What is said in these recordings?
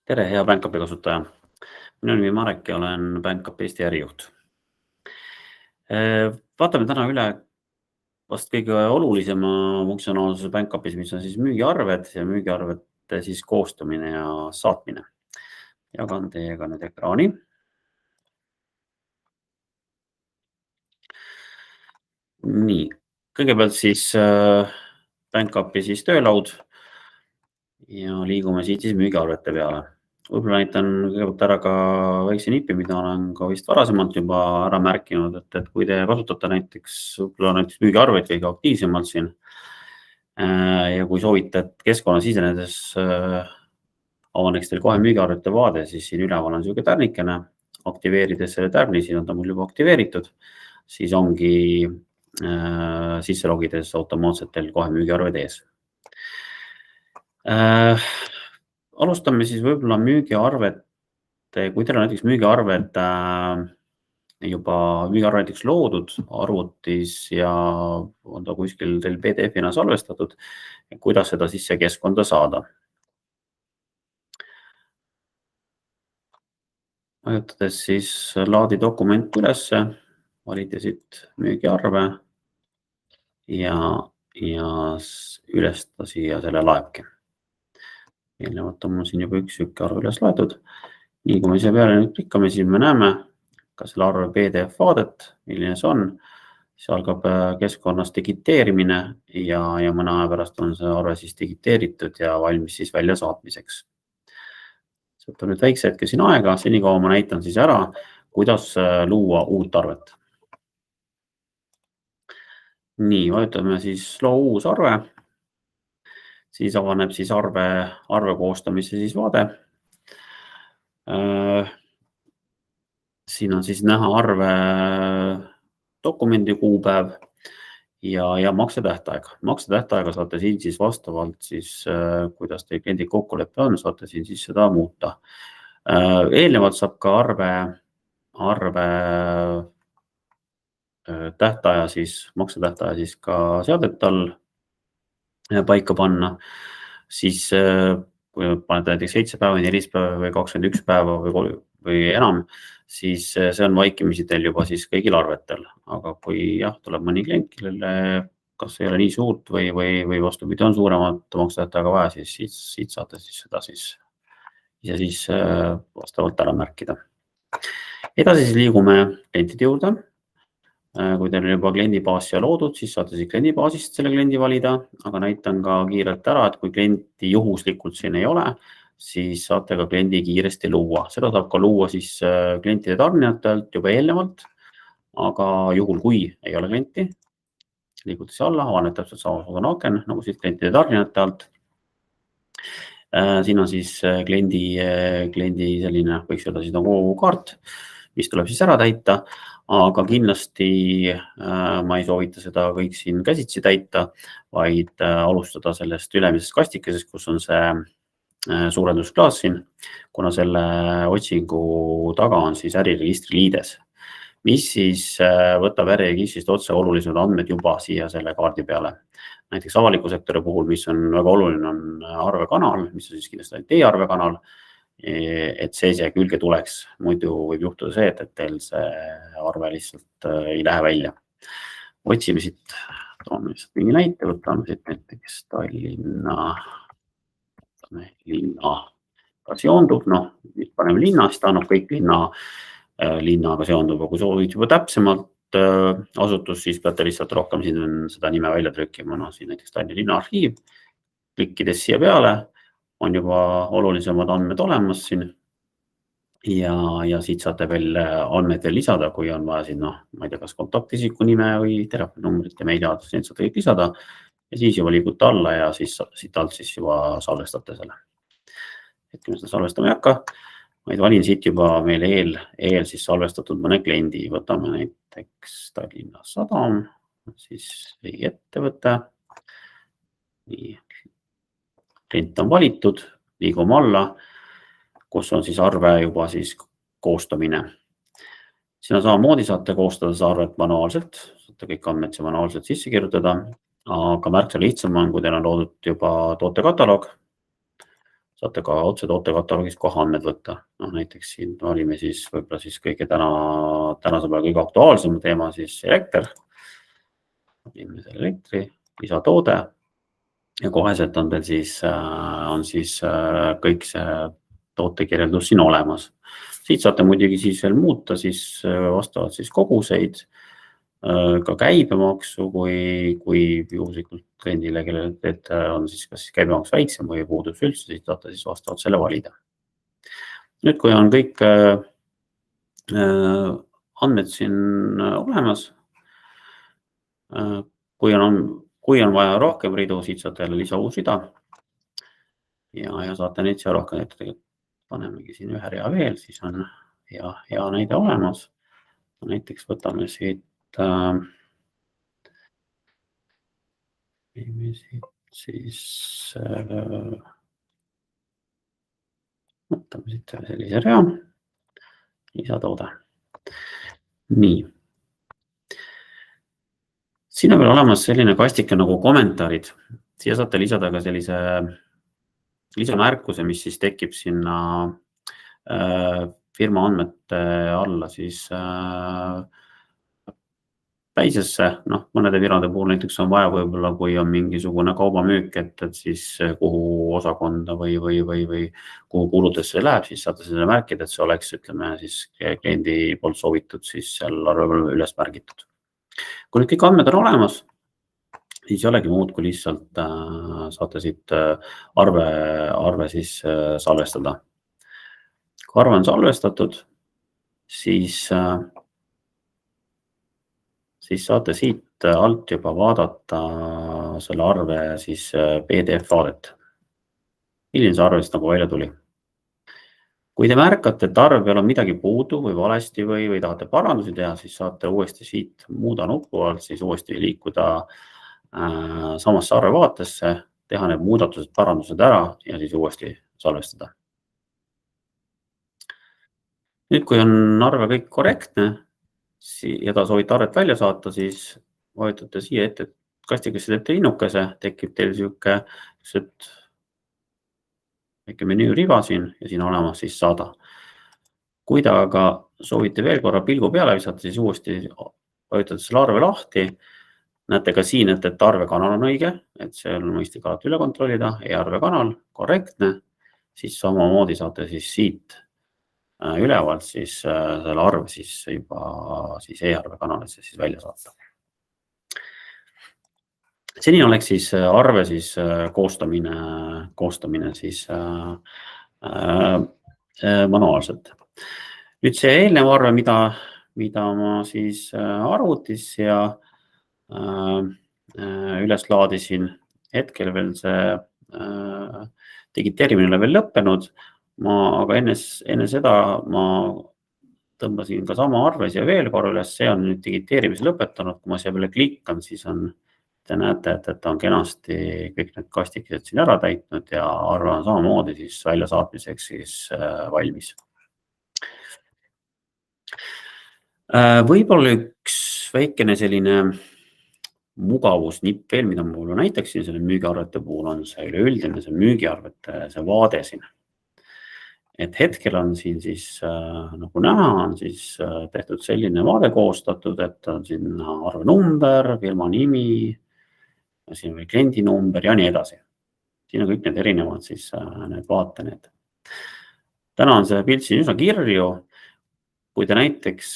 Tere, hea BankUpi kasutaja. Minu nimi Marek ja olen BankUp Eesti ärijuht. Vaatame täna üle vast kõige olulisema funktsionaalsuse BankUpis, mis on siis müügiarved ja müügiarvete siis koostamine ja saatmine. Jagan teiega nüüd ekraani. Nii, kõigepealt siis BankUpi siis töölaud ja liigume siit siis müügiarvete peale. Võib-olla näitan kõigepealt ära ka väikse nipi, mida olen ka vist varasemalt juba ära märkinud, et kui te kasutate näiteks müügiarveid kõige aktiivsemalt siin ja kui soovite, et keskkonna sisenedes avaneks teil kohe müügiarvete vaade, siis siin üleval on selline tärnikene. Aktiveerides selle tärni, siin on ta mul juba aktiveeritud, siis ongi sisse logides automaatselt teil kohe müügiarved ees. Alustame siis võib-olla müügiarvete, kui teil on näiteks müügiarved juba näiteks loodud arvutis ja on ta kuskil teil PDF-ina salvestatud, kuidas seda sisse keskkonda saada. Vajutades siis laadi dokument ülesse, valite siit müügiarve ja üles ta siia selle laebki. Eelnevalt on mul siin juba üks arv üles laetud. Nii kui me siia peale nüüd klikkame, siis me näeme ka selle arve PDF vaadet, milline see on. See algab keskkonnas digiteerimine ja mõne aja pärast on see arve siis digiteeritud ja valmis siis välja saatmiseks. Võtab nüüd väikse hetke siin aega, senikaua ma näitan siis ära, kuidas luua uut arvet. Nii, vajutame siis loo uus arve. Siis avaneb siis arve koostamise siis vaade. Siin on siis näha arve dokumendi kuupäev ja maksetähtaeg. Maksetähtaega saate siin siis vastavalt siis, kuidas teil kliendi kokkulepe on, saate siin siis seda muuta. Eelnevalt saab ka arve tähtaja siis, maksetähtaja siis ka seadet all paika panna, siis kui panete näiteks 7 päeva, 14 päeva või 21 päeva või enam, siis see on vaikimisi teil juba siis kõigil arvetel. Aga kui tuleb mõni klient, kellele kas ei ole nii suurt või vastupidi on suuremat maksetähtaega vaja, siis siit saate siis seda siis vastavalt ära märkida. Edasi siis liigume klientide juurde. Kui teil on juba kliendibaas siia loodud, siis saate siis kliendibaasist selle kliendi valida, aga näitan ka kiirelt ära, et kui klienti juhuslikult siin ei ole, siis saate ka kliendi kiiresti luua. Seda saab ka luua siis klientide tarnijatelt juba eelnevalt, aga juhul kui ei ole klienti, liigute siia alla, avaneb täpselt samasugune aken nagu siis klientide tarnijate alt. Siin on siis kliendi selline, võiks öelda siis nagu kaart, mis tuleb siis ära täita. Aga kindlasti ma ei soovita seda kõik siin käsitsi täita, vaid alustada sellest ülemisest kastikesest, kus on see suurendusklaas siin, kuna selle otsingu taga on siis äriregistri liides, mis siis võtab äriregistrist otse olulised andmed juba siia selle kaardi peale. Näiteks avaliku sektori puhul, mis on väga oluline, on arvekanal, mis on siis kindlasti teie arvekanal, et see siia külge tuleks. Muidu võib juhtuda see, et teil see arve lihtsalt ei lähe välja. Otsime siit, toome lihtsalt mingi näite, võtame siit näiteks Tallinnaga seondub, nüüd paneme linna, siis ta annab kõik linnaga seondub, aga kui soovid juba täpsemalt asutus, siis peate lihtsalt rohkem siin seda nime välja trükkima, siin näiteks Tallinna linnaarhiiv, klikkides siia peale, on juba olulisemad andmed olemas siin ja siit saate veel andmeid veel lisada, kui on vaja siin, ma ei tea, kas kontaktisiku nime või telefoninumbrit ja meiliaadress, neid saate kõik lisada ja siis juba liigute alla ja siis siit alt siis juba salvestate selle. Hetkel me seda salvestama ei hakka, vaid valin siit juba meil eel siis salvestatud mõne kliendi, võtame näiteks Tallinna Sadam, siis ettevõte, nii. Klient on valitud, liigume alla, kus on siis arve juba siis koostamine. Siin on samamoodi saate koostada seda arvet manuaalselt, saate kõik andmed manuaalselt sisse kirjutada, aga märksa lihtsam on, kui teil on loodud juba tootekataloog. saate ka otse tootekataloogist kohe andmed võtta. No näiteks siin olime siis võib-olla siis kõige tänase päeva kõige aktuaalsem teema siis elekter. Olime selle elektri, lisatoode ja koheselt on teil siis kõik see tootekirjeldus siin olemas. Siit saate muidugi siis veel muuta siis vastavalt siis koguseid, ka käibemaksu, kui juhuslikult kliendile, kellele teete, on siis kas käibemaks väiksem või puudub üldse, siis saate siis vastavalt selle valida. Nüüd, kui on kõik andmed siin olemas, kui on vaja rohkem ridu, siit saate jälle lisa uus rida ja saate neid siia rohkem, et tegelikult panemegi siin ühe rea veel, siis on hea näide olemas. Näiteks võtame siit võtame siit sellise rea, lisatoode. Nii. Siin on veel olemas selline kastike nagu kommentaarid. Siia saate lisada ka sellise lisamärkuse, mis siis tekib sinna firma andmete alla siis päisesse. Mõnede firmade puhul näiteks on vaja võib-olla, kui on mingisugune kaubamüük, et siis kuhu osakonda või kuhu kuludesse läheb, siis saate seda märkida, et see oleks, ütleme siis kliendi poolt soovitud siis seal arve üles märgitud. Kui nüüd kõik andmed on olemas, siis ei olegi muud, kui lihtsalt saate siit arve siis salvestada. Kui arve on salvestatud, siis saate siit alt juba vaadata selle arve siis PDF vaadet. Milline see arve siis nagu välja tuli. Kui te märkate, et arvel on midagi puudu või valesti või tahate parandusi teha, siis saate uuesti siit muuda nupu alt, siis uuesti liikuda samasse arvevaatesse, teha need muudatused, parandused ära ja siis uuesti salvestada. Nüüd, kui on arve kõik korrektne ja ta soovite arvet välja saata, siis vajutate siia ette kastikesse teete linnukese, tekib teil siuke väike menüü riba siin ja siin olemas siis saada. Kui te aga soovite veel korra pilgu peale visata, siis uuesti vajutate selle arve lahti. Näete ka siin, et arvekanal on õige, et see on mõistlik alati üle kontrollida, e-arvekanal, korrektne, siis samamoodi saate siis siit ülevalt siis selle arve siis juba siis e-arvekanalisse siis välja saata. Seni oleks siis arve siis koostamine siis manuaalselt. Nüüd see eelnev arve, mida ma siis arvutis ja üles laadisin, hetkel veel see digiteerimine veel lõppenud, aga enne seda ma tõmbasin ka sama arve siia veel korra üles, see on nüüd digiteerimise lõpetanud, kui ma siia peale klikkan, siis te näete, et on kenasti kõik need kastikesed siin ära täitnud ja arve on samamoodi siis väljasaatmiseks siis valmis. Võib-olla üks väikene selline mugavusnipp veel, mida ma võib-olla näitaksin selle müügiarvete puhul, on see üleüldine see müügiarvete see vaade siin. Et hetkel on siin siis, nagu näha, on siis tehtud selline vaade koostatud, et on siin arve number, firma nimi, siin või kliendi number ja nii edasi. Siin on kõik need erinevad siis need vaatened. Täna on see pilt siin üsna kirju. Kui te näiteks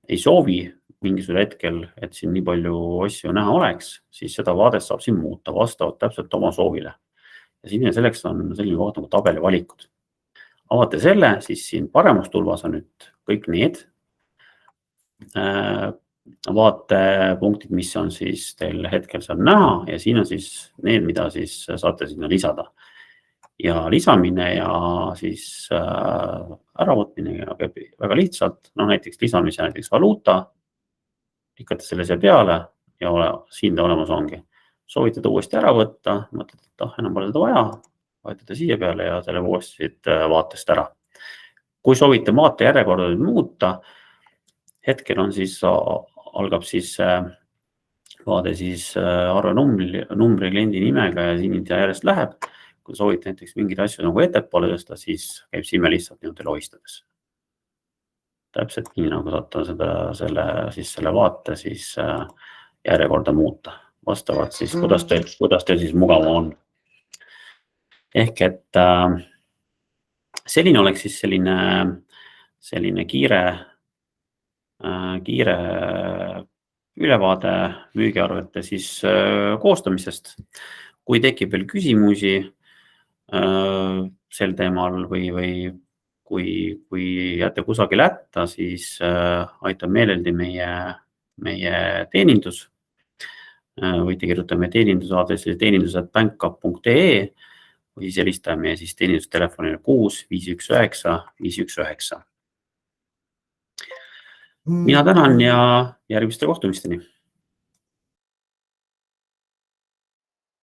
ei soovi mingisugusel hetkel, et siin nii palju asju näha oleks, siis seda vaadet saab siin muuta vastavalt täpselt oma soovile. Ja siin selleks on selline koht nagu tabeli valikud. Avate selle, siis siin paremas tulvas on nüüd kõik need vaatepunktid, mis on siis teil hetkel seal näha ja siin on siis need, mida siis saate sinna lisada. Ja lisamine ja siis äravõtmine käib väga lihtsalt, näiteks lisamise näiteks valuuta, likkate selle siia peale ja siin ta olemas ongi. Soovite ta uuesti ära võtta, mõtlete, et enam pole seda vaja, vajutate siia peale ja selle uuesti vaatest ära. Kui soovite vaate järjekorda muuta, hetkel on siis algab siis vaade siis arve numbri kliendi nimega ja siin ta järjest läheb. kui soovite näiteks mingeid asju nagu ettepoole tõsta, siis käib Simme lihtsalt niimoodi lohistades. Täpselt nii, nagu saate selle vaate siis järjekorda muuta. Vastavalt siis, kuidas teil siis mugavam on. Ehk et selline oleks siis selline kiire ülevaade müügiarvete siis koostamisest. Kui tekib veel küsimusi sel teemal või kui jääte kusagil hätta, siis aitab meeleldi meie teenindus. Võite kirjutada meie teenindusaadressi teenindus@bankcup.ee või siis helistada meie siis teenindustelefonile 6 519 519. Mina tänan ja järgmiste kohtumisteni.